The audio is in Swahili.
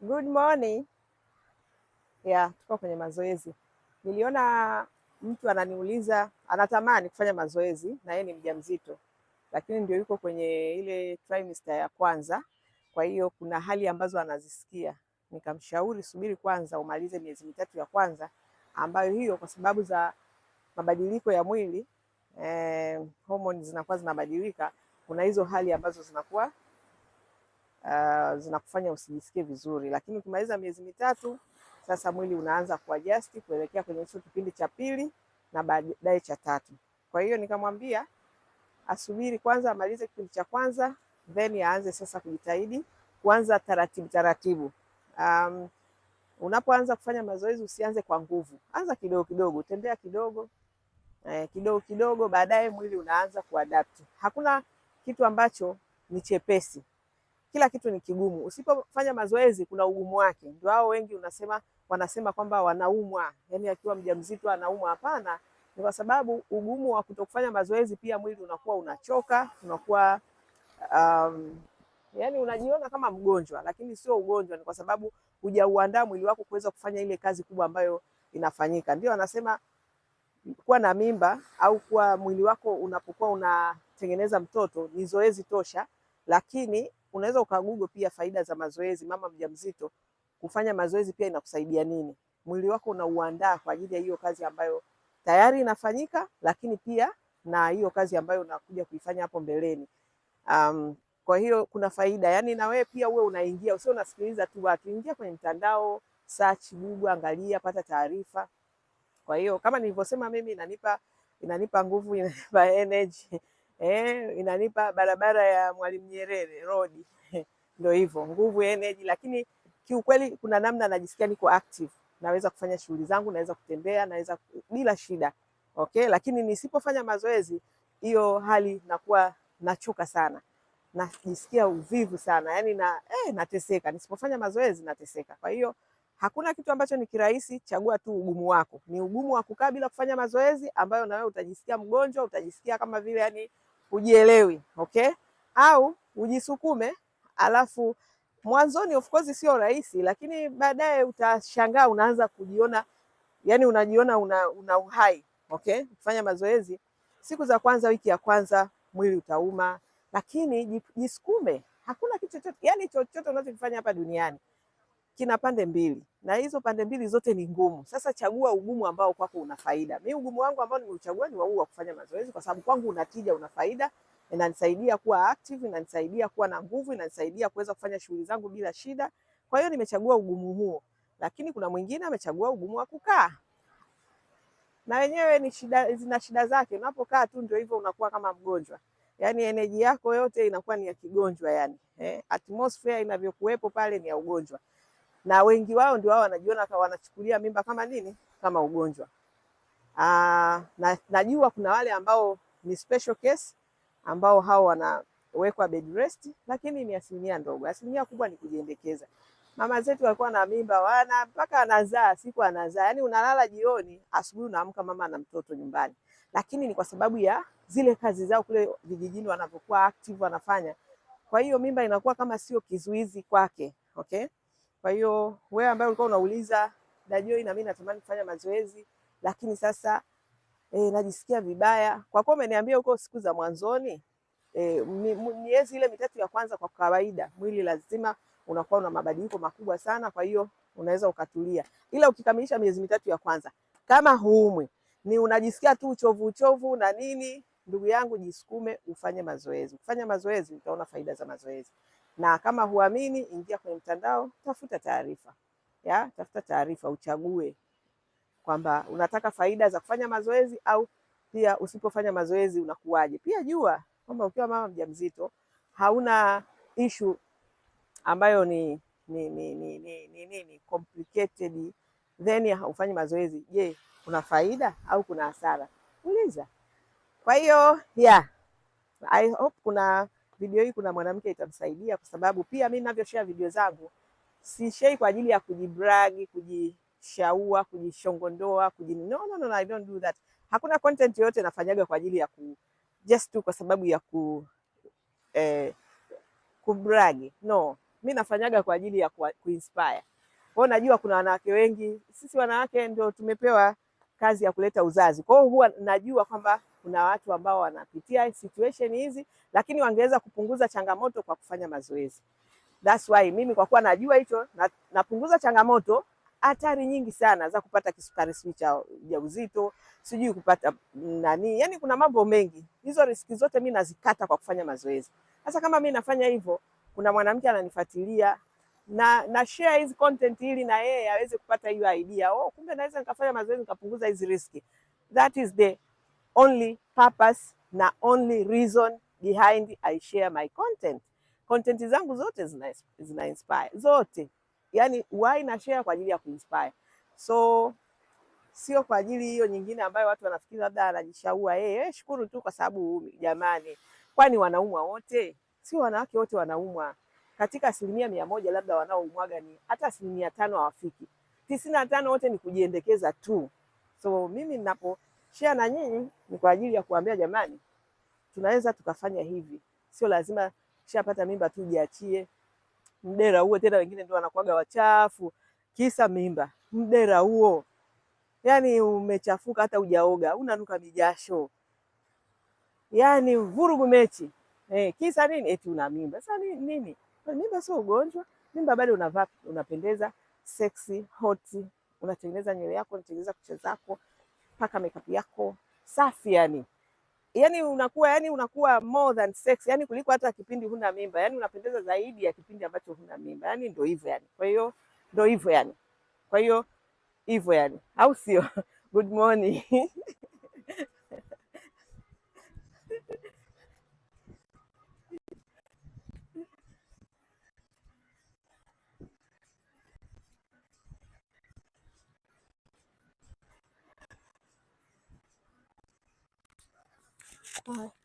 Good morning. Tuko kwenye mazoezi. Niliona mtu ananiuliza anatamani kufanya mazoezi na yeye ni mjamzito, lakini ndio yuko kwenye ile trimester ya kwanza. Kwa hiyo kuna hali ambazo anazisikia. Nikamshauri subiri kwanza umalize miezi mitatu ya kwanza, ambayo hiyo kwa sababu za mabadiliko ya mwili hormones zinakuwa zinabadilika. Kuna hizo hali ambazo zinakuwa zinakufanya usijisikie vizuri, lakini ukimaliza miezi mitatu sasa mwili unaanza kuadjust kuelekea kwenye hicho kipindi cha pili na baadaye cha tatu. Kwa hiyo nikamwambia asubiri kwanza amalize kipindi cha kwanza, then aanze sasa kujitahidi kuanza taratibu taratibu. Unapoanza kufanya mazoezi usianze kwa nguvu, anza kidogo kidogo, tembea kidogo kidogo kidogo, baadaye mwili unaanza kuadapt. Hakuna kitu ambacho ni chepesi, kila kitu ni kigumu. Usipofanya mazoezi kuna ugumu wake. Ndio hao wengi wanasema kwamba wanaumwa, yani akiwa mjamzito anaumwa. Hapana, ni kwa sababu ugumu wa kutokufanya mazoezi, pia mwili unakuwa unachoka, unakuwa yani unajiona kama mgonjwa, lakini sio ugonjwa, ni kwa sababu hujauandaa mwili wako kuweza kufanya ile kazi kubwa ambayo inafanyika. Ndio wanasema kuwa na mimba au kuwa mwili wako unapokuwa unatengeneza mtoto ni zoezi tosha, lakini unaweza ukagoogle pia faida za mazoezi. Mama mjamzito kufanya mazoezi pia inakusaidia nini? Mwili wako unauandaa kwa ajili ya hiyo kazi ambayo tayari inafanyika, lakini pia na hiyo kazi ambayo unakuja kuifanya hapo mbeleni. Kwa hiyo kuna faida, yani na wewe pia uwe unaingia, usio unasikiliza tu watu. Ingia kwenye mtandao, search Google, angalia, pata taarifa. Kwa hiyo kama nilivyosema, mimi inanipa nguvu, inanipa energy inanipa barabara ya Mwalimu Nyerere road ndio hivyo, nguvu, energy. Lakini kiukweli kuna namna najisikia niko active, naweza kufanya shughuli zangu, naweza kutembea, naweza bila shida. Okay, lakini nisipofanya mazoezi hiyo hali nakuwa nachoka sana, najisikia uvivu sana, yani nateseka. Nisipofanya mazoezi nateseka. Kwa hiyo hakuna kitu ambacho ni kirahisi, chagua tu ugumu wako. Ni ugumu wa kukaa bila kufanya mazoezi, ambayo na wewe utajisikia mgonjwa, utajisikia kama vile yani hujielewi, okay? Au ujisukume, alafu mwanzoni of course sio rahisi, lakini baadaye utashangaa unaanza kujiona, yani unajiona una uhai, okay? Kufanya mazoezi siku za kwanza, wiki ya kwanza mwili utauma, lakini jisukume. Hakuna kitu chochote, yani chochote unachokifanya hapa duniani kina pande mbili, na hizo pande mbili zote ni ngumu. Sasa chagua ugumu ambao kwako una faida. Mimi ugumu wangu ambao nimeuchagua ni wa kufanya mazoezi, kwa sababu kwangu una tija, una faida, inanisaidia kuwa active, inanisaidia kuwa na nguvu, inanisaidia kuweza kufanya shughuli zangu bila shida. Kwa hiyo nimechagua ugumu huo. Lakini kuna mwingine amechagua ugumu wa kukaa, na wenyewe ni shida, zina shida zake. Unapokaa tu ndio hivyo, unakuwa kama mgonjwa, yani energy yako yote inakuwa ni ya kigonjwa, yani atmosphere inavyokuwepo pale ni ya ugonjwa, na wengi wao ndio wao wanajiona kama wanachukulia mimba kama nini, kama ugonjwa. Najua kuna wale ambao ni special case, ambao hao wanawekwa bed rest, lakini ni asilimia ndogo. Asilimia kubwa ni kujiendekeza. Mama zetu walikuwa na mimba mpaka anazaa, siku anazaa, yani unalala jioni, asubuhi unaamka mama na mtoto nyumbani, lakini ni kwa sababu ya zile kazi zao kule vijijini wanavyokuwa active wanafanya. Kwa hiyo mimba inakuwa kama sio kizuizi kwake, okay? Kwa hiyo wewe ambaye ulikuwa unauliza Dajoy, na mimi natamani kufanya mazoezi, lakini sasa najisikia vibaya, kwa kuwa umeniambia huko siku za mwanzoni, miezi ile mitatu ya kwanza, kwa kawaida mwili lazima unakuwa una mabadiliko makubwa sana. Kwa hiyo unaweza ukatulia, ila ukikamilisha miezi mitatu ya kwanza kama huumwi, ni unajisikia tu uchovu na nini, ndugu yangu, jisukume ufanye mazoezi. Kufanya mazoezi utaona faida za mazoezi. Na kama huamini, ingia kwenye mtandao, tafuta taarifa. Tafuta taarifa, uchague kwamba unataka faida za kufanya mazoezi, au pia usipofanya mazoezi unakuwaje. Pia jua kwamba ukiwa mama mjamzito hauna issue ambayo ni complicated, then haufanyi mazoezi. Je, kuna faida au kuna hasara? Uliza. Kwa hiyo I hope kuna video hii kuna mwanamke itamsaidia, kwa sababu pia mimi ninavyoshare video zangu si share kwa ajili ya kujibrag, kujishaua, kujishongondoa, no, I don't do that. Hakuna content yoyote nafanyaga kwa ajili ya just tu kwa sababu ya kubrag. No, Mimi nafanyaga kwa ajili ya kuinspire. Kwa hiyo najua kuna wanawake wengi, sisi wanawake ndio tumepewa kazi ya kuleta uzazi. Kwa hiyo huwa najua kwamba kuna watu ambao wanapitia situation hizi, lakini wangeweza kupunguza changamoto kwa kufanya mazoezi. That's why mimi kwa kuwa najua hicho napunguza changamoto, hatari nyingi sana za kupata kisukari, sijui cha ujauzito, sijui kupata nani, yani kuna mambo mengi. Hizo riski zote mimi nazikata kwa kufanya mazoezi. Sasa kama mimi nafanya hivyo, kuna mwanamke ananifuatilia na share hizi content ili na yeye aweze kupata hiyo idea. Oh, kumbe naweza nikafanya mazoezi nikapunguza hizi riski. That is the only purpose na only reason behind I share my content. Content zangu zote zina inspire zote, yani why na share kwa ajili ya kuinspire, so sio kwa ajili hiyo nyingine ambayo watu wanafikiri labda anajishaua yeye. Shukuru tu kwa sababu jamani, kwani wanaumwa wote? Sio wanawake wote wanaumwa. Katika 100% labda wanaoumwaga ni hata 5% hawafiki. 95 wote ni kujiendekeza tu. So mimi ninapo share na nyinyi ni kwa ajili ya kuambia jamani, tunaweza tukafanya hivi, sio lazima shapata mimba tu jiachie mdera huo. Tena wengine ndio wanakuaga wachafu kisa mimba, mdera huo. Yani umechafuka hata hujaoga, unanuka mijasho, yani vurugu mechi. Kisa nini? Eti una mimba. Sasa nini? Mimba sio ugonjwa. Mimba bado unavaa, unapendeza, sexy, hot, unatengeneza nywele yako, unatengeneza kucha zako, paka makeup yako safi yani unakuwa more than sex, yani kuliko hata kipindi huna mimba. Yani unapendeza zaidi ya kipindi ambacho huna mimba. Yani ndio hivyo yani. Kwa hiyo ndio hivyo yani. Kwa hiyo hivyo yani, au sio? Good morning. Bye.